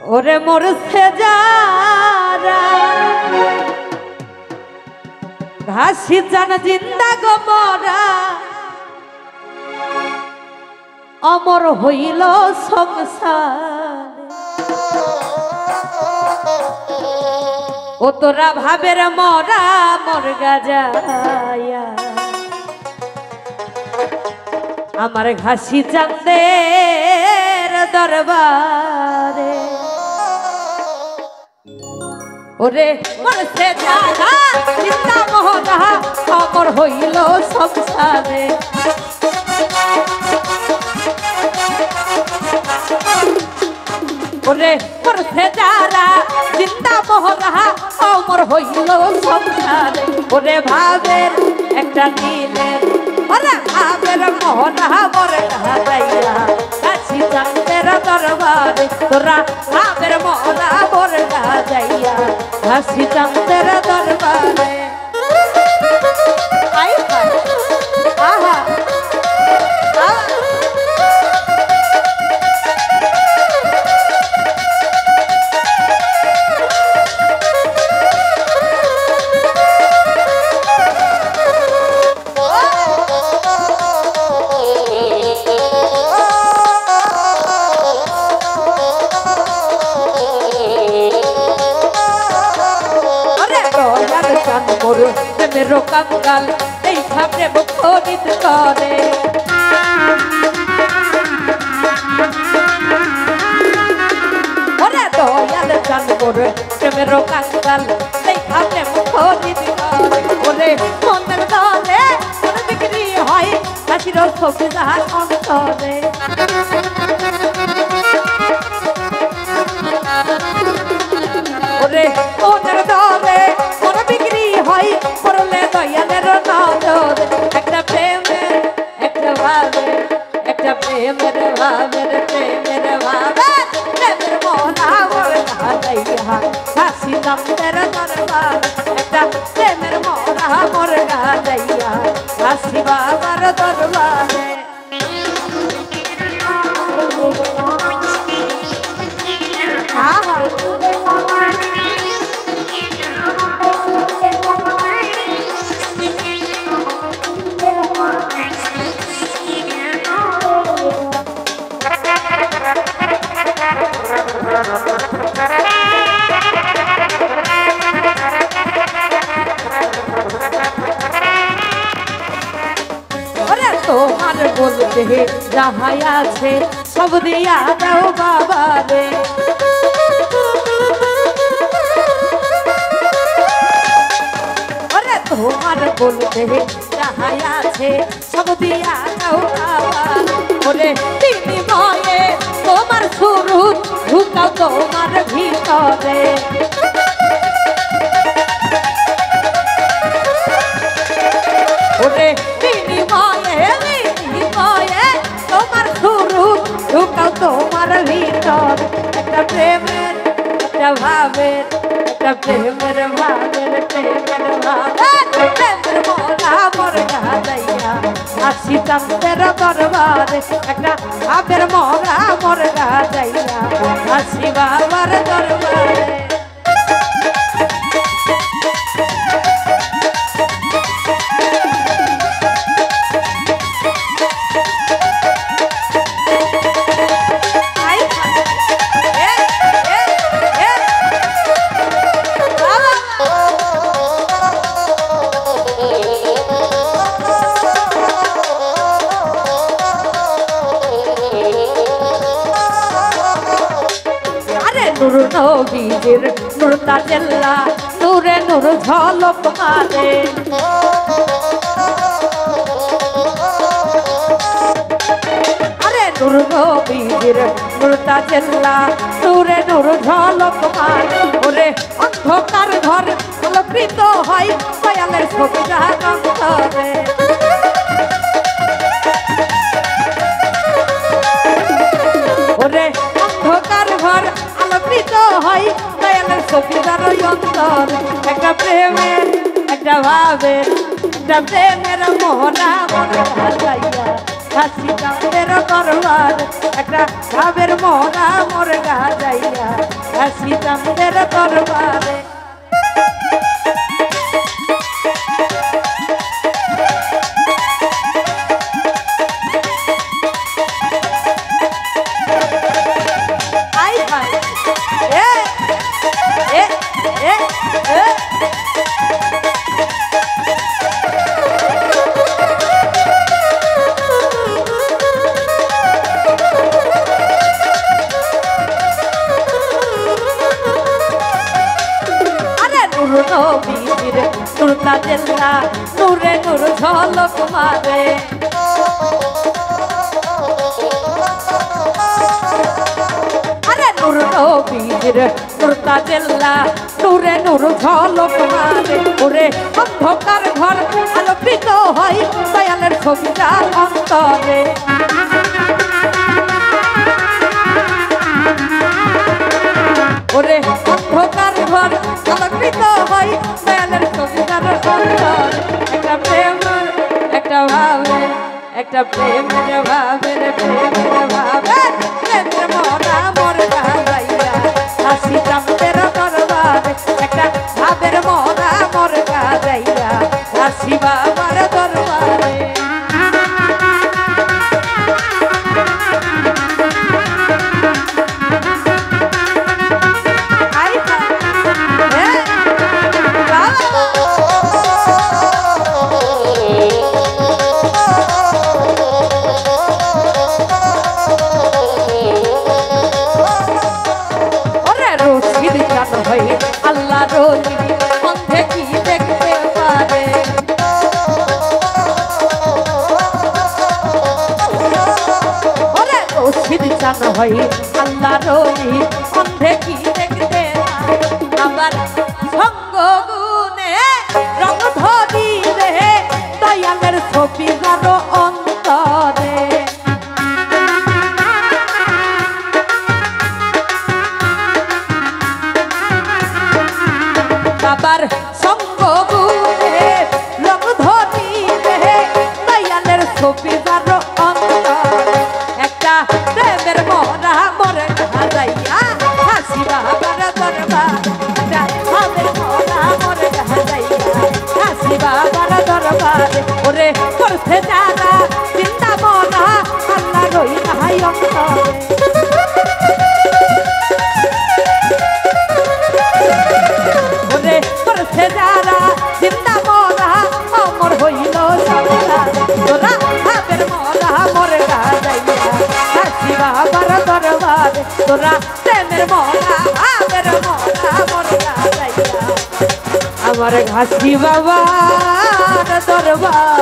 ওরে মরছে যারা ঘাসি জান জিন্দা গো মরা অমর হইল সংসার ও তোরা ভাবের মরা মর গাজায়া আমার ঘাসি চাঁদের দরবারে ওরে মরছে যারা চিন্তা মোহনা অমর হইল সংসারে ওরে মরছে যারা চিন্তা মোহনা অমর হইল সংসারে ওরে ভাবের একটা নীলের ওরে ভাবের মোহনা মরে গাজাইয়া ঘাসি চাঁদের দরবারে তোরা ভাবের মোহনা মরে গাজাইয়া ঘাসি চাঁদের দরবারে আহা मेरो कंगाल এই সামনে মুখরিত করে ওরে দয়াল চান করে मेरो कंगाल এই সামনে মুখরিত করে ওরে মনের দলে মন বিক্রি হয় হাসির ছবি যাহার অন্তরে ওরে মনের দলে মন বিক্রি হয় করলে দয়ালের নজর একটা প্রেমের একটা ভাবের একটা প্রেমের ভাবের মোহনা মরে গাজাইয়া ঘাসি চাঁদের দরবার একটা প্রেমের মোহনা মরে গাজাইয়া ঘাসি বাবার দরবারে তোমার বলতে যাহাই আছে সব দিয়া দাও বাবা রে ওরে তোমার বলতে যাহাই আছে সব দিয়া দাও বাবা ওরে তিনি ময়ে তোমার শুরু ঢুকাও তোমার ভিতরে ওরে তিনি ময়ে তোমার শুরু ঢুকাও তোমার ভিতর একটা প্রেমের একটা ভাবের একটা প্রেমের ভাবের মোহনা মরে গাজাইয়া ঘাসি চাঁদের দরবারে একটা ভাবের মোহনা মরে গাজাইয়া ঘাসি বাবার দরবারে নূর নবীর নূর তাজেল্লা নূরে নূর ঝলক মারে আরে নূর নবীর নূর তাজেল্লা নূরে নূর ঝলক মারে ওরে অন্ধকার ঘর আলোকিত হয় দয়ালের ছবি যাহার অন্তরে ওরে অন্ধকার ঘর আলোকিত হয় দয়ালের ছবি যাহার অন্তর একটা প্রেমের একটা ভাবের একটা প্রেমের মোহনা মরে গাজাইয়া ঘাসি চাঁদের দরবার একটা ভাবের মোহনা মরে গাজাইয়া ঘাসি চাঁদের দরবারে। নুরতা জেল্লা নূরে নূর ঝলক মারে। আরে নূর নবীর নুরতা জেল্লা নূরে নূর ঝলক মারে। ওরে অন্ধকার ঘর আলোকিত হয় দয়ালের ছবিটা অন্তরে। ওরে অন্ধকার ঘর আলোকিত হয় দয়ালের ছবিটার অন্তর। একটা প্রেমের একটা ভাবের একটা প্রেমের ভাবের প্রেমের ভাবের প্রেমের মরা মর গাইয়া হাসি চাঁদের দরবারে। একটা ভাবের মরা মর গাইয়া হাসি বাবার দরবারে। আল্লাহ রলি অন্ধে কি দেখতে পারে। ওরে রশিদ চান হয় আল্লাহ রলি অন্ধে কি দেখতে পারে। আবার সঙ্গ গুণে রং ধরি রে দয়ালের ছবি যার অন্তরে। আবার সঙ্গ গুণে রং ধরি রে দয়ালের ছবি যার অন্তরে। একটা প্রেমের মরা মরে হাজাইয়া হাসি বাবার দরবারে। একটা প্রেমের মরা মরে হাজাইয়া হাসি বাবার দরবারে। ওরে করছে যারা চিন্তা মরা আল্লাহ রই নাই অন্তরে। যারা চিন্তা মরা অমর হইল সারা। তোরা ভাবের মরা মরে গাইয়া হাসি বাবার দরবারে। তোরা প্রেমের মরা ভাবের মরা মরে গাইয়া আমার ঘাসি বাবার দরবার।